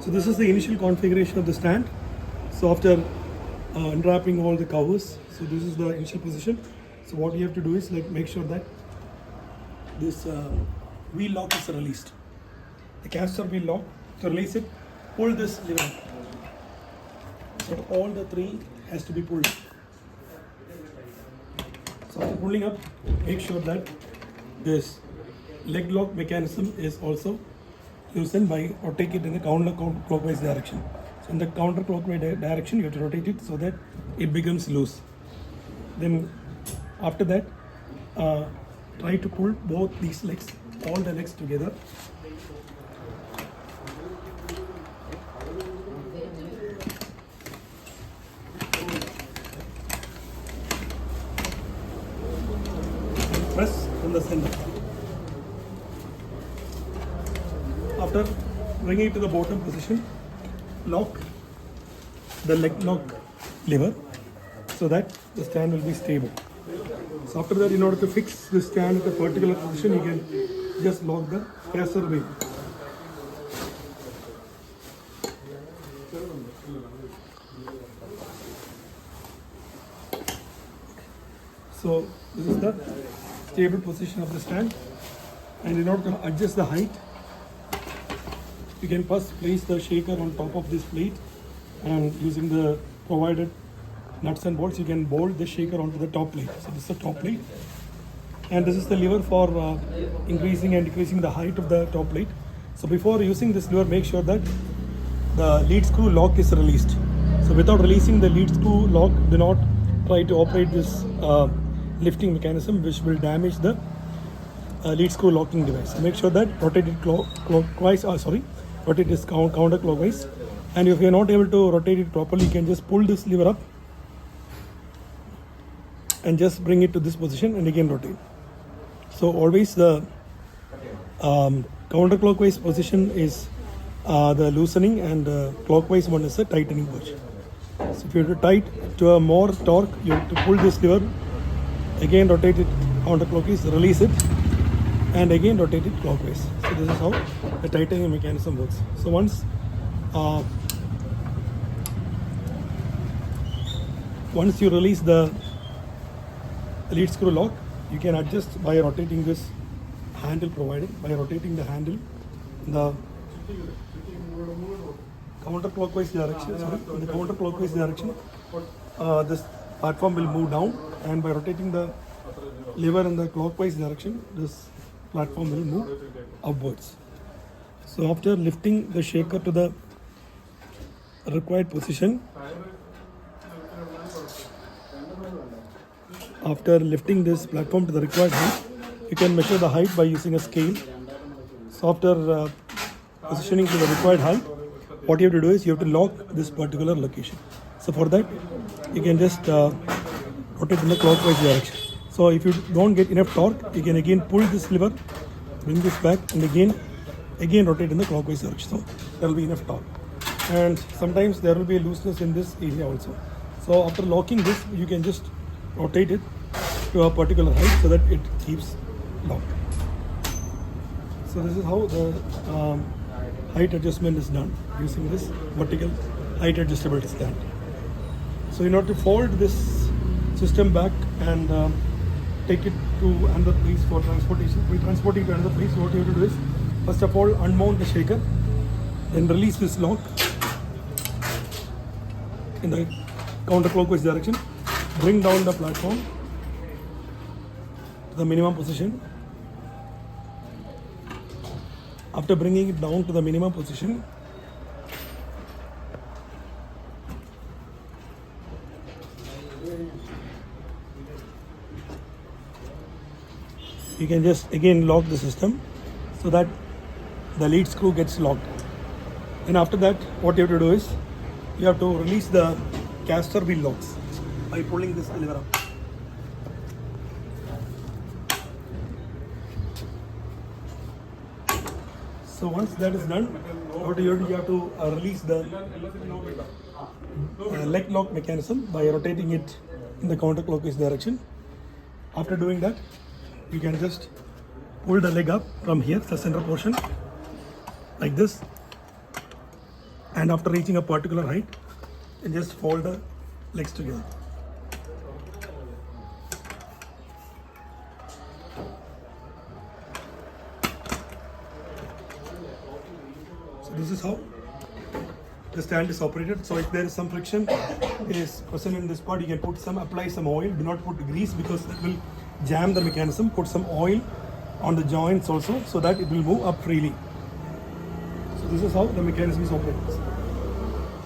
So this is the initial configuration of the stand. So after unwrapping all the covers, so this is the initial position. So what you have to do is like make sure that this wheel lock is released. The castor wheel lock, to release it, pull this lever. So all the three has to be pulled. So after pulling up, make sure that this leg lock mechanism is also loosened by rotating it in the counterclockwise direction. So in the counterclockwise direction, you have to rotate it so that it becomes loose. Then after that, try to pull both these legs, all the legs together. Press from the center. After bringing it to the bottom position, lock the leg lock lever so that the stand will be stable. So after that, in order to fix the stand at a particular position, you can just lock the castor wheel. So this is the stable position of the stand, and in order to adjust the height, you can first place the shaker on top of this plate, and using the provided nuts and bolts, you can bolt the shaker onto the top plate. So this is the top plate, and this is the lever for increasing and decreasing the height of the top plate. So before using this lever, make sure that the lead screw lock is released. So without releasing the lead screw lock, do not try to operate this lifting mechanism, which will damage the lead screw locking device. So make sure that rotate it clockwise, rotate this counterclockwise. And if you're not able to rotate it properly, you can just pull this lever up and just bring it to this position and again rotate. So always the counterclockwise position is the loosening, and clockwise one is the tightening position. So if you have to tight to a more torque, you have to pull this lever, again rotate it counterclockwise, release it, and again rotate it clockwise. So this is how the tightening mechanism works. So once you release the lead screw lock, you can adjust by rotating this handle provided. By rotating the handle in the counterclockwise direction, this platform will move down, and by rotating the lever in the clockwise direction, this platform will move upwards. So after lifting the shaker to the required position, after lifting this platform to the required height, you can measure the height by using a scale. So after positioning to the required height, what you have to do is you have to lock this particular location. So for that, you can just rotate in the clockwise direction. So if you don't get enough torque, you can again pull this lever, bring this back, and again rotate in the clockwise direction. So there will be enough torque. And sometimes there will be a looseness in this area also. So after locking this, you can just rotate it to a particular height so that it keeps locked. So this is how the height adjustment is done using this vertical height adjustable stand. So in order to fold this system back and take it to another place for transportation, transporting to another place, what you have to do is first of all unmount the shaker, then release this lock in the counterclockwise direction, bring down the platform to the minimum position. After bringing it down to the minimum position, you can just again lock the system so that the lead screw gets locked. And after that, what you have to do is you have to release the castor wheel locks by pulling this lever up. So once that is done, what you have to release the leg lock mechanism by rotating it in the counterclockwise direction. After doing that, you can just pull the leg up from here, the center portion, like this, and after reaching a particular height, you just fold the legs together. So this is how the stand is operated. So if there is some friction is present in this part, you can apply some oil. Do not put grease because that will jam the mechanism. Put some oil on the joints also so that it will move up freely. So this is how the mechanism is operated.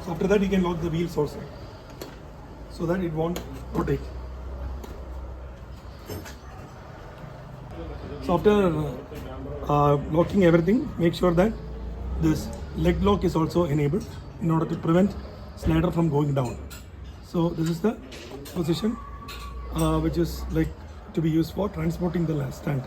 So after that you can lock the wheels also so that it won't rotate. So after locking everything, make sure that this leg lock is also enabled in order to prevent slider from going down. So this is the position which is like to be used for transporting the stand.